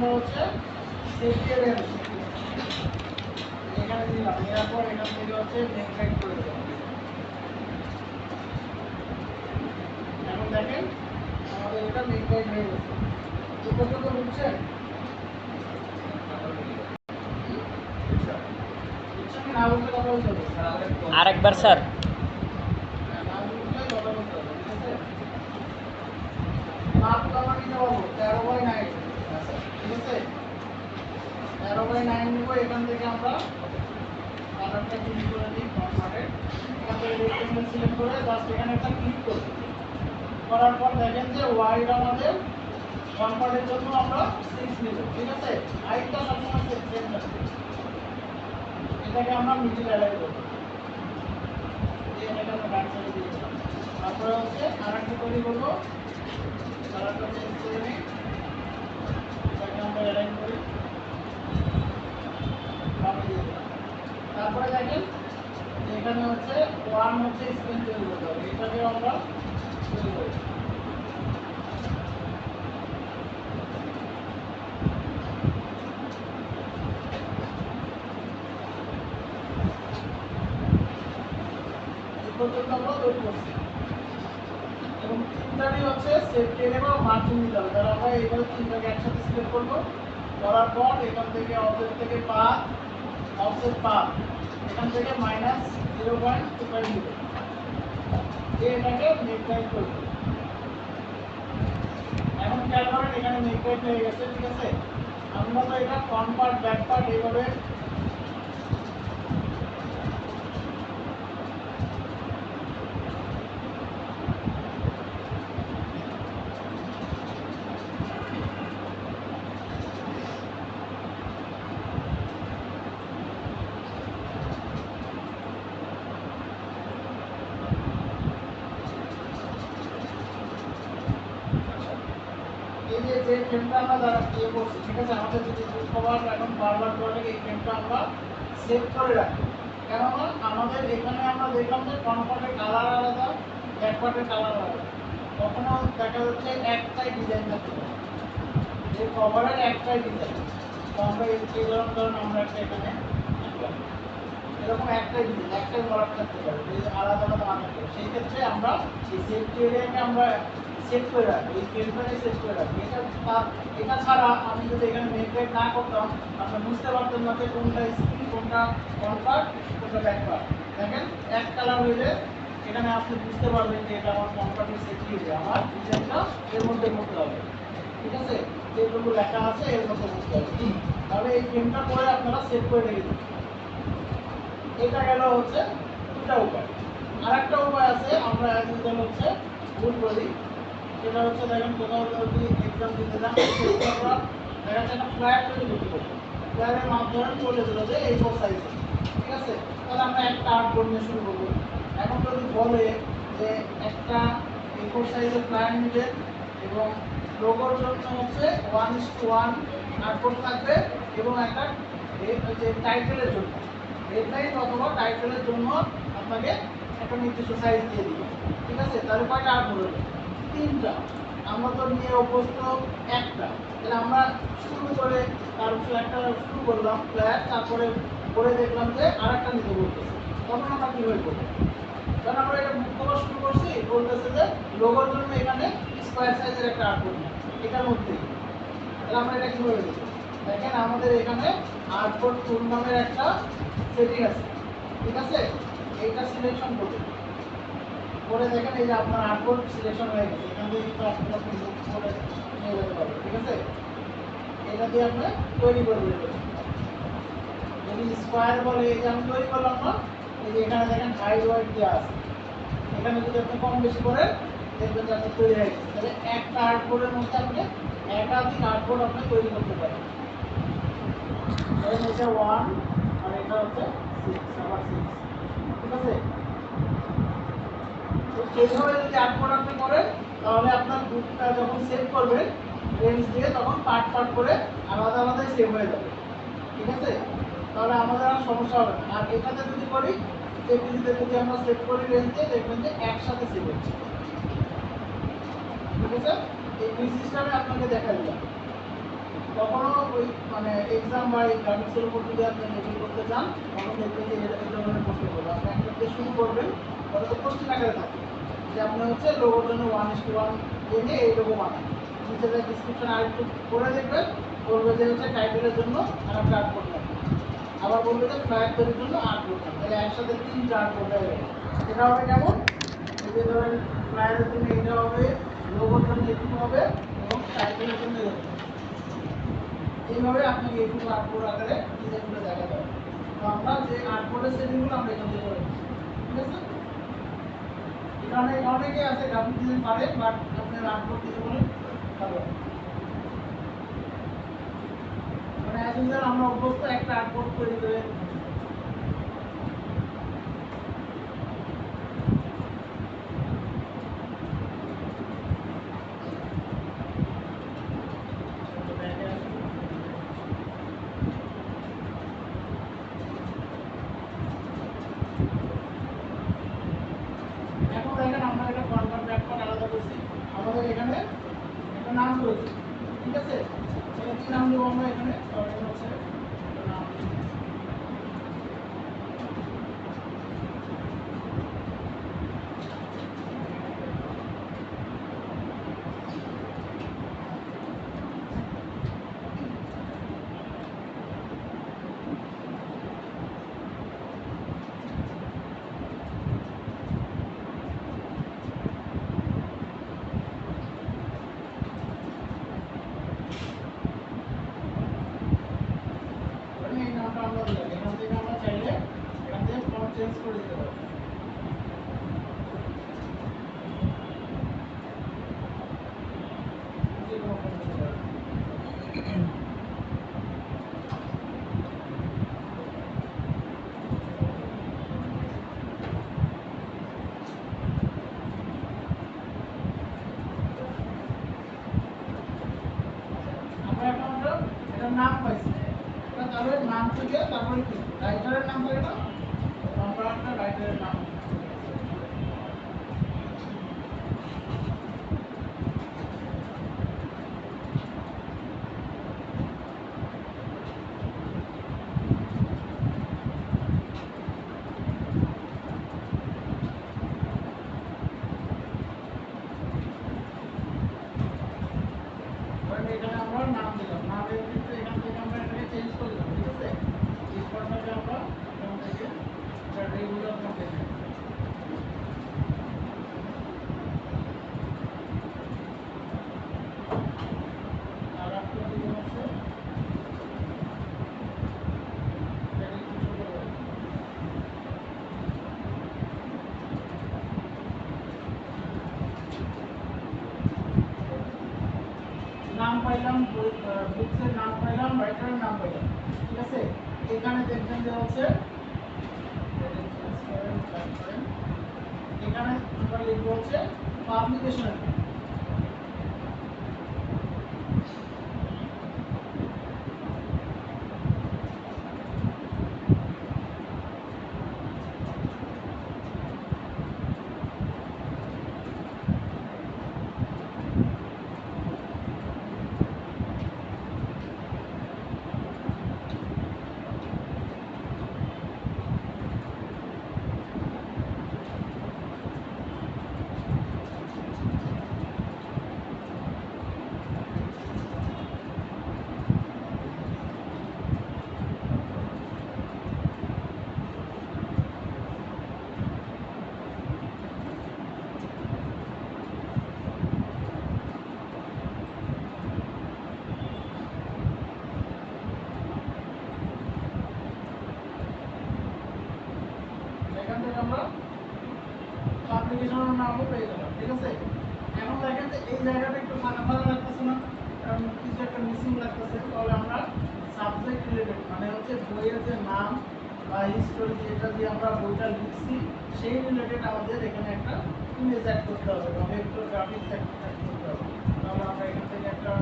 আমরা হচ্ছে সেফটি এখানে দিলাম, এর পর এখান থেকে হচ্ছে নেগলেক্ট করে দেবো। এখন দেখেন আমাদের এটা নেগলেক্ট হয়ে গেছে। এই পর্যন্ত বুঝছে? আরেকবার স্যার। এখান থেকে আমরা কালারটা চেঞ্জ করে দিই কনভার্টেড। এখান থেকে রেক্টেঙ্গেল সিলেক্ট করে জাস্ট এখানে একটা ক্লিক করব। করার পর দেখেন যে ওয়াইড আমাদের কনভার্টের জন্য আমরা 6 নিব। ঠিক আছে, হাইটটা সবসময় সেম থাকবে। এটাকে আমরা মিডল অ্যালাইন করব। এটাকে আমরা ব্যাক সাইডে দিয়ে দিলাম। তারপরে হচ্ছে আরেকটা তৈরি করব, কালারটা চেঞ্জ করে নিই। এটাকে আমরা অ্যালাইন করি, তারপরে দেখেন এখানে হচ্ছে 1 হচ্ছে স্পেন তৈরি করতে হবে। এটাকে আমরা তৈরি করি। এই পর্যন্ত আমরা তৈরি করছি এবং তিনটারই হচ্ছে সেট টেনে বা মার্জিন দিতে হবে। তাহলে আমরা এইভাবে তিনটাকে একসাথে সিলেক্ট করবো। করার পর এখান থেকে অবজেক্ট থেকে পাথ, অফসেট পাথ, এখান থেকে -0.25 দিব। এটাকে নেগলেক্ট করব। এখন খেয়াল করেন এখানে নেগলেক্ট হয়ে গেছে। ঠিক আছে, আমরা তো এটা ফ্রন্ট পার্ট ব্যাক পার্ট এইভাবে যে ফ্রেমটা আমরা দ্বারা ইয়ে করছি। ঠিক আছে, আমাদের যদি কভার এখন বারবার করে এই ফ্রেমটা আমরা সেভ করে রাখি। কেননা আমাদের এখানে আমরা দেখলাম যে ফ্রন্ট পার্টের কালার আলাদা, ব্যাক পার্টের কালার আলাদা। কখনো দেখা যাচ্ছে একটাই ডিজাইন থাকতে পারে, যে কভারের একটাই ডিজাইন। তো আমরা এই ধরুন আমরা একটা এখানে এরকম একটাই ডিজাইন, একটাই কালার থাকতে পারে, আলাদা আলাদা না থাকতে পারে। সেই ক্ষেত্রে আমরা এই সেফটি এরিয়াকে আমরা সেট করে রাখি, এই ফ্রেমটাকে সেট করে রাখি। এটা ছাড়া আমি যদি এখানে নেগলেক্ট না করতাম, আপনি বুঝতে পারতেন না যে কোনটা স্ক্রিন, কোনটা ফ্রন্ট পার্ট, কোনটা ব্যাক পার্ট। দেখেন এক কালার হইলে এখানে আপনি বুঝতে পারবেন যে এটা আমার ফ্রন্ট পার্টের সেফটি এরিয়া, আমার ডিজাইনটা এর মধ্যে করতে হবে। ঠিক আছে, যেটুকু লেখা আছে এর মধ্যে বুঝতে হবে। তাহলে এই ফ্রেমটা করে আপনারা সেট করে রেখে দিন। এটা গেল হচ্ছে দুটা উপায়। আরেকটা উপায় আছে, আমরা একদম হচ্ছে ভুল করি। সেটা হচ্ছে দেখেন কোথাও যদি এক্সাম দিতে যান, দেখা যাচ্ছে একটা ফ্ল্যাট তৈরি করতে পারবো। ফ্ল্যাটের মাধ্যমে চলে দিল যে এই ফোর সাইজে। ঠিক আছে, তাহলে আমরা একটা আর্টবোর্ড নিয়ে শুরু করবো। এখন যদি বলে যে একটা এই ফোর সাইজের ফ্ল্যাট নেবেন এবং লোগোর জন্য হচ্ছে 1:1 আর্টবোর্ড থাকবে এবং একটা যে টাইটেলের জন্য হেডলাইন অথবা টাইটেলের জন্য আপনাকে একটা নির্দিষ্ট সাইজ দিয়ে দিবে। ঠিক আছে, তাহলে কয়টা আর্টবোর্ড হবে? 3টা। আমরা তো নিয়ে অভ্যস্ত একটা। তাহলে আমরা শুরু করে তারপর একটা শুরু করলাম ফ্ল্যাট, তারপরে করে দেখলাম যে আরেকটা নিতে বলতেছে। তখন আমরা কীভাবে করবো? কারণ আমরা এটা বুক করা শুরু করছি, বলতেছে যে লোগোর জন্য এখানে স্কোয়ার সাইজের একটা আর্টবোর্ড নেই, এটার মধ্যেই। তাহলে আমরা এটা কীভাবে দেবো? দেখেন আমাদের এখানে আর্টবোর্ড টুল নামের একটা সেটিং আছে। ঠিক আছে, এইটা সিলেকশন করবেন, করে দেখেন এই যে আপনার আর্টবোর্ড সিলেকশন হয়ে গেছে। এখান থেকে কিন্তু আপনারা বুক করে নিয়ে যেতে পারবেন। ঠিক আছে, এটা দিয়ে আপনি তৈরি করে দেবেন। যদি স্কোয়ার বলে, এই যে আমি তৈরি করলাম না, এই যে এখানে দেখেন হাইট ওয়াইট দেওয়া আছে। এখানে যদি আপনি কম বেশি করেন দেখবেন যে আপনি তৈরি হয়ে গেছে। তাহলে একটা আর্টবোর্ডের মধ্যে আপনি একাধিক আর্টবোর্ড আপনি তৈরি করতে পারেন। এটা 1 আর এটা হচ্ছে 6, আবার 6। ঠিক আছে, তো সেইভাবে যদি আর্টবোর্ড আপনি করেন তাহলে আপনার বুকটা যখন সেভ করবেন রেঞ্জ দিয়ে, তখন পার্ট পার্ট করে আলাদা আলাদাই সেভ হয়ে যাবে। ঠিক আছে, তাহলে আমাদের আর সমস্যা হবে না। আর এটাতে যদি করি, সেভিংসে যদি আমরা সেভ করি রেঞ্জ দিয়ে, দেখবেন যে একসাথে সেভ হচ্ছে। ঠিক আছে, এই সিস্টেমে আপনাকে দেখা দিলাম। কখনো ওই মানে এক্সাম বা এই গ্রাফিক্সের উপর যদি আপনি নির্ভর করতে চান তখন দেখবেন যে এই ধরনের প্রশ্ন করবে আপনি একটা দিয়ে শুরু করবেন ওটা তো কোশ্চেন আকারে থাকে যে আপনি হচ্ছে লোগোর জন্য 1:1 এনে এই লোগো বানান নিচে যে ডিসক্রিপশন আর একটু করে দেখবেন বলবে যে হচ্ছে টাইটেলের জন্য আর একটা আর্ট করতে হবে আবার বলবে যে ফ্ল্যাগ তৈরির জন্য আর্ট করতে হবে তাহলে একসাথে 3টা আর্ট করতে হবে এটা হবে কেমন এই যে ধরেন ফ্ল্যাগের জন্য এটা হবে লোগোর জন্য এটুকু হবে এবং টাইটেলের জন্য এরকম এইভাবে আপনাকে এইটুকু আর্ট বোর্ড আকারে ডিজাইনগুলো দেখা যাবে তো আমরা যে আর্ট বোর্ডের সেটিংগুলো আমরা এখান থেকে করে ঠিক আছে এখানে অনেকে আছে গ্রাফিক ডিজাইন পারে বাট আপনার আর্ট বোর্ড দিতে বলে ভালো মানে অ্যাজ ইউজুয়াল আমরা অভ্যস্ত একটা আর্ট বোর্ড তৈরি করে এখন দেখেন আমরা একটা কনভার্ট ব্যাকপার্ট আলাদা করছি আমাদের এখানে একটা নাম করেছি ঠিক আছে এটা কি নাম দেবো আমরা এখানে হচ্ছে নাম এই নামটা আমরা দিলাম এখান থেকে আমরা চাইলে এখান থেকে ফন্ট চেঞ্জ করে দিতে পারি যে কোনো ফন্ট দিতে পারি আমরা এখন এটার নাম পাইছি এটা তাহলে নাম থেকে তারপরে কি রাইটারের নাম থাকে না আমরা একটা রাইটারের নাম ধরেন এখানে আমরা নাম দিলাম নামের কিন্তু এখান থেকে আমরা এটাকে চেঞ্জ করে দিলাম ঠিক আছে এই ফর্মটাকে আমরা এখান থেকে একটা রেগুলার ফর্ম দিলাম আর একটা দিলাম হচ্ছে এটাকে একটু ছোট করে নাম পাইলাম বুকসের নাম পাইলাম রাইটারের নাম পাইলাম ঠিক আছে এখানে দেখবেন যে হচ্ছে এখানে আমরা লিখবো হচ্ছে পাবলিকেশনের এখান থেকে আমরা পাবলিকেশনের নামও পেয়ে গেলাম ঠিক আছে এখন দেখেন যে এই জায়গাটা একটু ফাঁকা ফাঁকা লাগতেছে না কারণ কিছু একটা মিসিং লাগতেছে তাহলে আমরা সাবজেক্ট রিলেটেড মানে হচ্ছে বইয়ের যে নাম বা হিস্টোরি যেটা দিয়ে আমরা বইটা লিখছি সেই রিলেটেড আমাদের এখানে একটা ইমেজ অ্যাড করতে হবে বা ভেক্টর গ্রাফিক্স অ্যাড করতে হবে তাহলে আমরা এখান থেকে একটা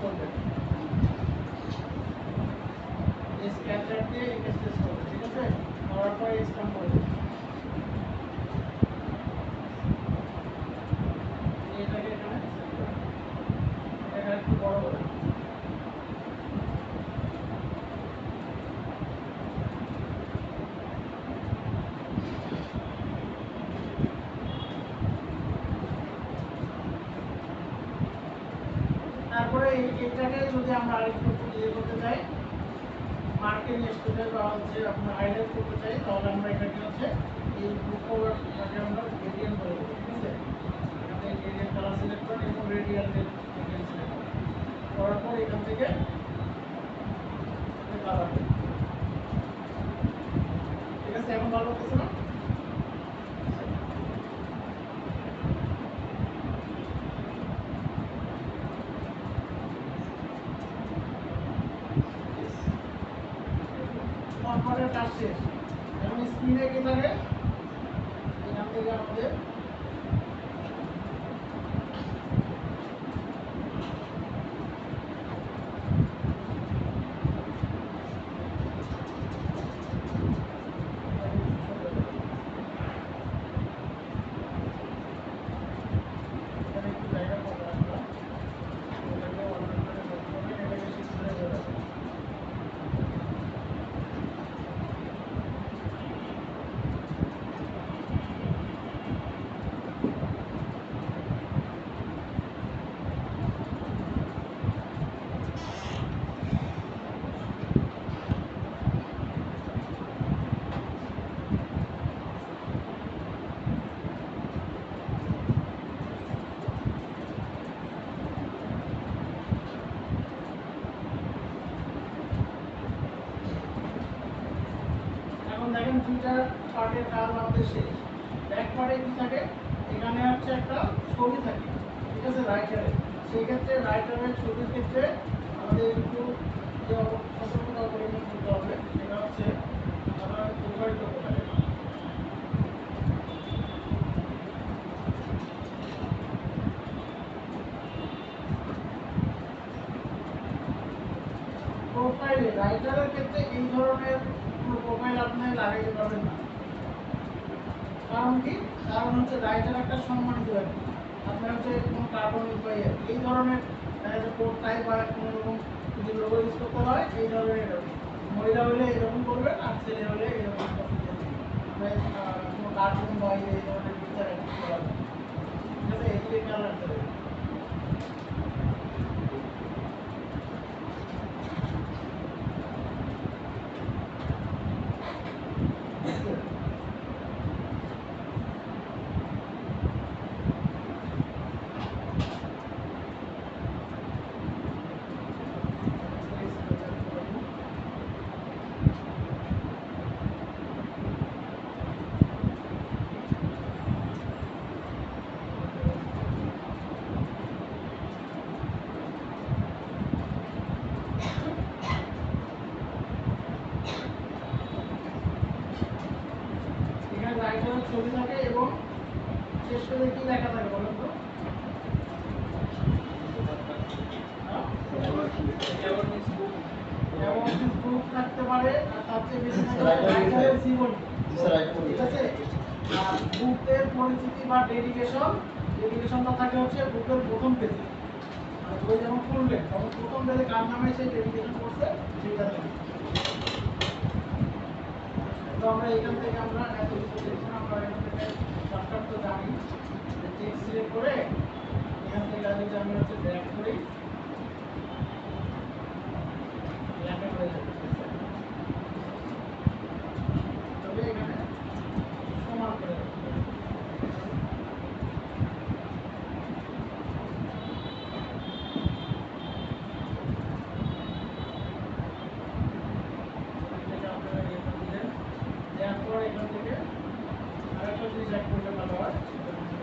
করবেন, এই স্কেচার দিয়ে স্কেচ করবেন, ঠিক আছে? করার পর স্ট্যাম্প করবেন, এটাকে এখানে এটা একটু বড় করে তারপরে এটাকে যদি আমরা আরেকটু ইয়ে করতে চাই, মার্কিং স্টুডেন্ট বা হচ্ছে আপনার হাইলাইট করতে চাই, তাহলে আমরা এটাকে হচ্ছে এই বুক কভারটাকে আমরা গ্রেডিয়েন্ট করে দেবো, ঠিক আছে? এখানে গ্রেডিয়েন্ট কালার সিলেক্ট করেন এবং রেডিয়াল গ্রেডিয়েন্ট সিলেক্ট করেন, করার পর এখান থেকে কালার, ঠিক আছে? এখন ভালো হচ্ছে না? তারপরে কাজ শেষ। এখন স্ক্রিনে কি থাকে, এখান থেকে আমাদের এখানে একটু জায়গা পাবো আমরা, এটাকে অন্য করে করতে হবে, এটাকে শিফট করে দেবো। এখন দেখেন দুইটা পার্টের কাজ আমাদের শেষ। ব্যাক পার্টে কি থাকে, এখানে হচ্ছে একটা ছবি থাকে, ঠিক আছে, রাইটারে। সেই ক্ষেত্রে রাইটারের ছবির ক্ষেত্রে আমাদের একটু যে সতর্কতা অবলম্বন করতে হবে, সেটা হচ্ছে আমরা প্রোফাইল করতে পারি। প্রোফাইলে রাইটারের ক্ষেত্রে এই ধরনের কোনো প্রোফাইল আপনি লাগাইতে পারবেন না। কারণ কি, কারণ হচ্ছে রাইটার একটা সম্মানিত ব্যক্তি, আপনার হচ্ছে কোনো কার্বনিক বা এই ধরনের কোড টাইপ বা কোনো রকম যদি লোগো ইউজ করতে হয়, এই ধরনের এরকম মহিলা হলে এরকম করবেন, আর ছেলে হলে এরকম কোনো কার্টুন বা এই ধরনের পিকচার করা যাবে, ঠিক আছে? এদিকে খেয়াল রাখতে হবে। এখানে রাইটারের ছবি থাকে এবং শেষ করে কি লেখা থাকে বলেন তো? যেমন গ্রুপ থাকতে পারে, আর তার চেয়ে বেশি থাকে রাইটারের জীবনী, ঠিক আছে? আর বুকের পরিচিতি বা ডেডিকেশনটা থাকে হচ্ছে বুকের প্রথম পেজে, মানে বই যখন খুলবেন তখন প্রথম পেজে কার নামে সেই ডেডিকেশন করছে সেটা থাকে। তো আমরা এখান থেকে আমরা এত কিছু দেখছি না, আমরা এখান থেকে শর্টকাট তো জানি, টেক্সট সিলেক্ট করে এখান থেকে যদি আমি হচ্ছে ড্র্যাগ করি, লেখা হয়ে যাবে, তবে এখানে সমান করে রাখতে হবে। এটাকে আপনারা ইয়ে করে দিলেন, দেওয়ার পর এখান থেকে আরেকটা জিনিস অ্যাড করলে ভালো হয়, সেটা হচ্ছে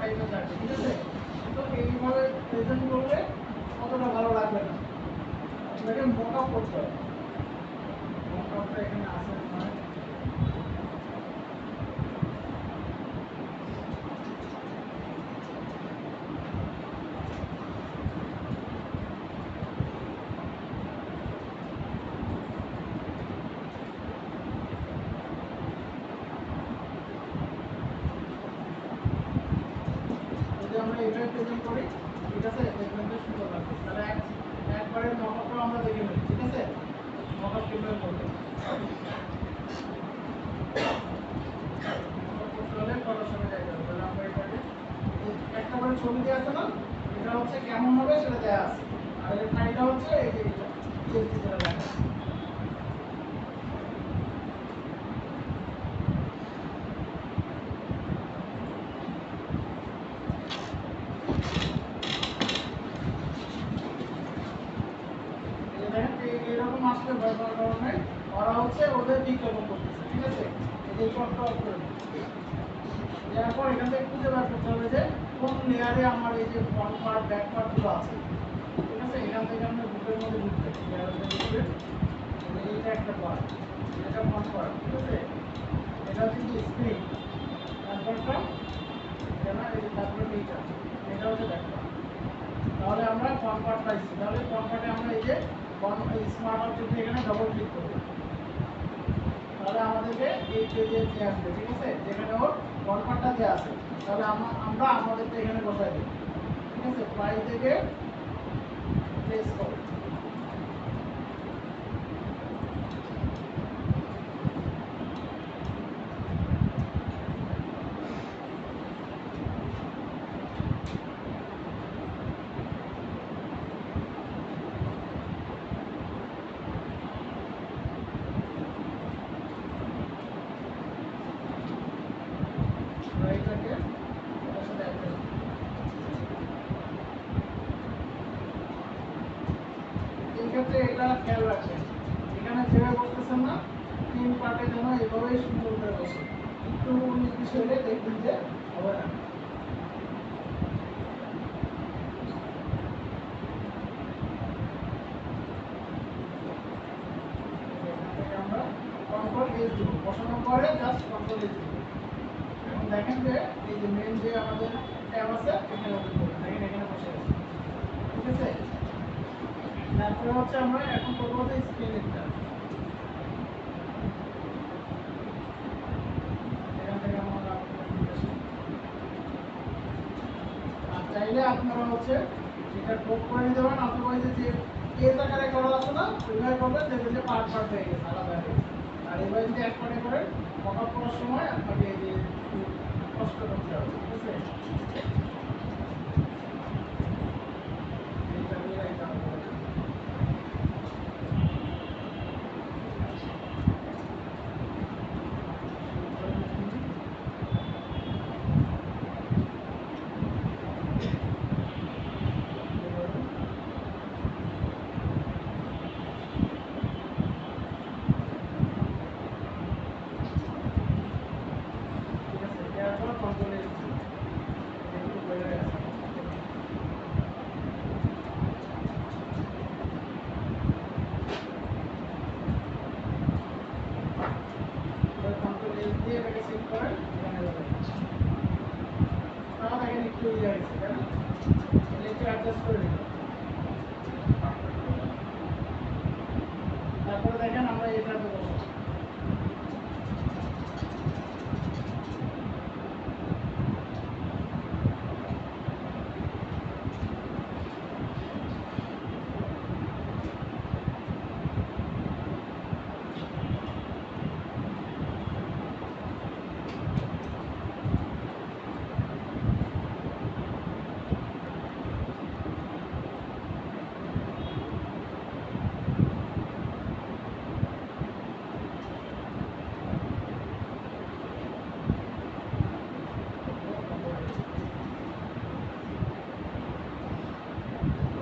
টাইপের লাগবে, ঠিক আছে? তো এইভাবে প্রেজেন্ট করলে অতটা ভালো লাগবে না, আপনাকে মোটা করতে হবে। মোটাটা এখানে আছে নয়, যদি আমরা এইভাবে প্রেজেন্ট করি, ঠিক আছে, দেখবেন যে সুন্দর লাগবে। তাহলে একবারে মকআপটা আমরা দেখে নিই, ঠিক আছে? মকআপ কিভাবে করবে করতে হলে ফটোশপে যাইতে হবে। তাহলে আমরা এটাকে একটা করে ছবি দিয়ে আছে না, এটা হচ্ছে কেমন হবে সেটা দেওয়া আছে, আর এর ফাইলটা হচ্ছে এই যে এটা পিএসডি যেটা দেখা আছে। এই যে দেখেন এরকম আসলে ভয় পাওয়ার কারণে ওরা হচ্ছে ওদের বিজ্ঞাপন করতেছে, ঠিক আছে? এই যে চটটা অফ করে দিই। এরপর এখান থেকে খুঁজে বের করতে হবে যে কোন লেয়ারে আমার এই যে ফ্রন্ট পার্ট ব্যাক পার্টগুলো আছে, ঠিক আছে? এখান থেকে আমরা গ্রুপের মধ্যে ঢুকবে, লেয়ারের মধ্যে ঢুকবে। এইটা একটা পার্ট, এটা ফ্রন্ট পার্ট, ঠিক আছে? এটা হচ্ছে কি স্ক্রিন, তারপরটা এটা না, এই যে তারপরে এইটা, এটা হচ্ছে ব্যাক পার্ট। তাহলে আমরা ফ্রন্ট পার্ট পাইছি। তাহলে ফ্রন্ট পার্টে আমরা এই যে স্মার্ট অবজেক্টে এখানে ডবল ক্লিক করব, তাহলে আমাদেরকে এই পেজে নিয়ে আসবে, ঠিক আছে? যেখানে ওর ফ্রন্ট পার্টটা দেওয়া আছে। তাহলে আমরা আমাদেরটা এখানে বসাই দিই, ঠিক আছে? প্রাইস থেকে প্লেস করব, প্রাইসটাকে এটার সাথে অ্যাডজাস্ট করব। এই ক্ষেত্রে এটা খেয়াল রাখবেন, এখানে যেভাবে বসতেছেন না, তিন পার্টে যেন এভাবেই সুন্দর করে বসে। একটু 19-20 হলে দেখবেন যে হবে না। এখান থেকে আমরা কন্ট্রোল এস দিব, বসানোর পরে জাস্ট কন্ট্রোল এস দিব। এখন দেখেন যে এই যে মেন যে আমাদের ট্যাব আছে এখানে ওপেন করবেন, দেখেন এখানে বসে গেছে, ঠিক আছে? তারপরে হচ্ছে আমরা এখন করবো হচ্ছে স্ক্রিনটা, এখান থেকে আমরা আর চাইলে আপনারা হচ্ছে এটা টোপ করে নিতে পারেন, অথবা ওই যে পেজ আকারে করা আছে না, ওইভাবে করবেন, দেখবেন যে পার্ট পার্ট হয়ে গেছে, আলাদা হয়ে গেছে। আর এবার যদি এক পার্টে করেন, মকআপ করার সময় আপনাকে এই যে একটু কষ্ট করতে হবে, ঠিক আছে? এইটা দিয়ে এটা হবে। ঠিক আছে, দেওয়ার পর কন্ট্রোল এস দিন, একটু হয়ে গেছে। এবার কন্ট্রোল এস দিয়ে এটাকে সেট করেন, এখানে যাবেন। তাও দেখেন একটু ইয়ে হয়ে গেছে, তাই না? তাহলে একটু অ্যাডজাস্ট করে দিন। তারপরে দেখেন আমরা এটাতে বসাবো।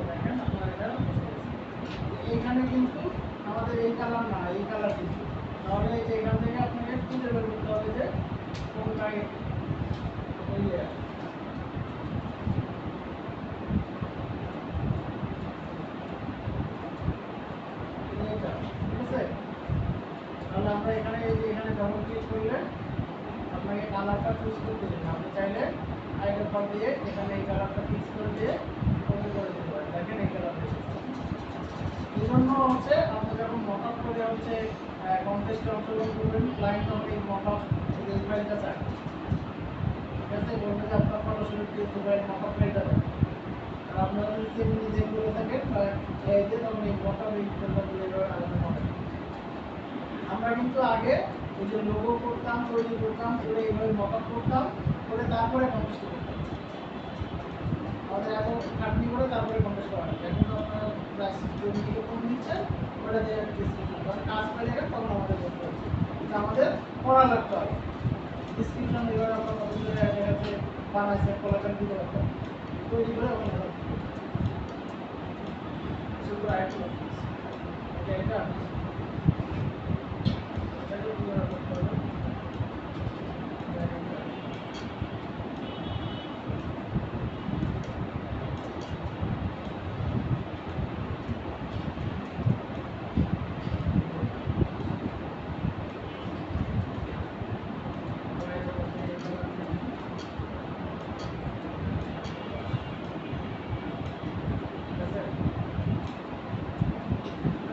দেখেন আপনার এটা বসে গেছে। এইখানে কিন্তু আমাদের এই কালার না, এই কালার কিন্তু, তাহলে এই যে এখান থেকে আপনাকে খুঁজে বের করতে হবে যে কোনটা ওই আমরা এখানে এই যে এখানে ডবল ক্লিক করলে আপনাকে কালারটা চুজ করতে দিন। আপনি চাইলে আইকন বার দিয়ে এখানে এই কালারটা ফিক্স করে দিয়ে ওকে করে দিতে পারেন। দেখেন এই কালারটা এসেছে। এই জন্য হচ্ছে আপনি যখন মকআপ করে হচ্ছে কন্টেস্টে অংশগ্রহণ করবেন, ক্লায়েন্ট তখন এই মকআপ এই ফাইলটা চায়। ঠিক আছে, বলবে যে আপনার ফটোশুট দিয়ে দুবাই মকআপ ফাইলটা দেন। আর আপনারা যদি সেম নিজে করে থাকেন বা এই যে তখন এই মকআপ এই ফোল্ডার গুলো এভাবে আলাদা হবে। আমরা কিন্তু আগে ওই যে লোগো করতাম, তৈরি করতাম, করে এইভাবে মকআপ করতাম, করে তারপরে কন্টেস্ট করতাম। আমাদের এত খাটনি করে তারপরে কন্টেস্ট করা হয়। এখন তো আপনারা প্রাইস যদি কম দিচ্ছেন ওটা দিয়ে ডিসক্রিপশন যখন কাজ পেয়ে যাবেন তখন আমাদের বলতে হবে। কিন্তু আমাদের পড়া লাগতে হবে। ডিসক্রিপশন এভাবে আমরা কতগুলো জায়গাতে বানাইছে কলাকার দিতে পারতাম, তৈরি করে ওখানে রাখতে হবে। সেগুলো আইডি এটা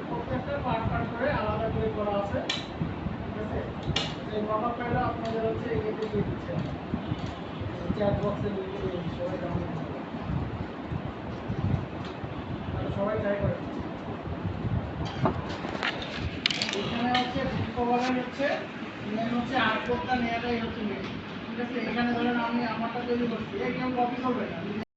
প্রত্যেকটা পার্ট পার্ট করে আলাদা করে করা আছে। ঠিক আছে, এই মকআপ ফাইলটা আপনাদের হচ্ছে এগিয়ে দিয়ে দিচ্ছে, চ্যাট বক্সে লিখে দিয়ে দিচ্ছে, সবাই ডাউনলোড করবে। তাহলে সবাই ট্রাই করে। এখানে হচ্ছে কভারের হচ্ছে মেন হচ্ছে আর্টবোর্ডটা নেওয়াটাই হচ্ছে মেন। ঠিক আছে, এখানে ধরেন আমি আমারটা তৈরি করছি, কেউ কপি করবে না।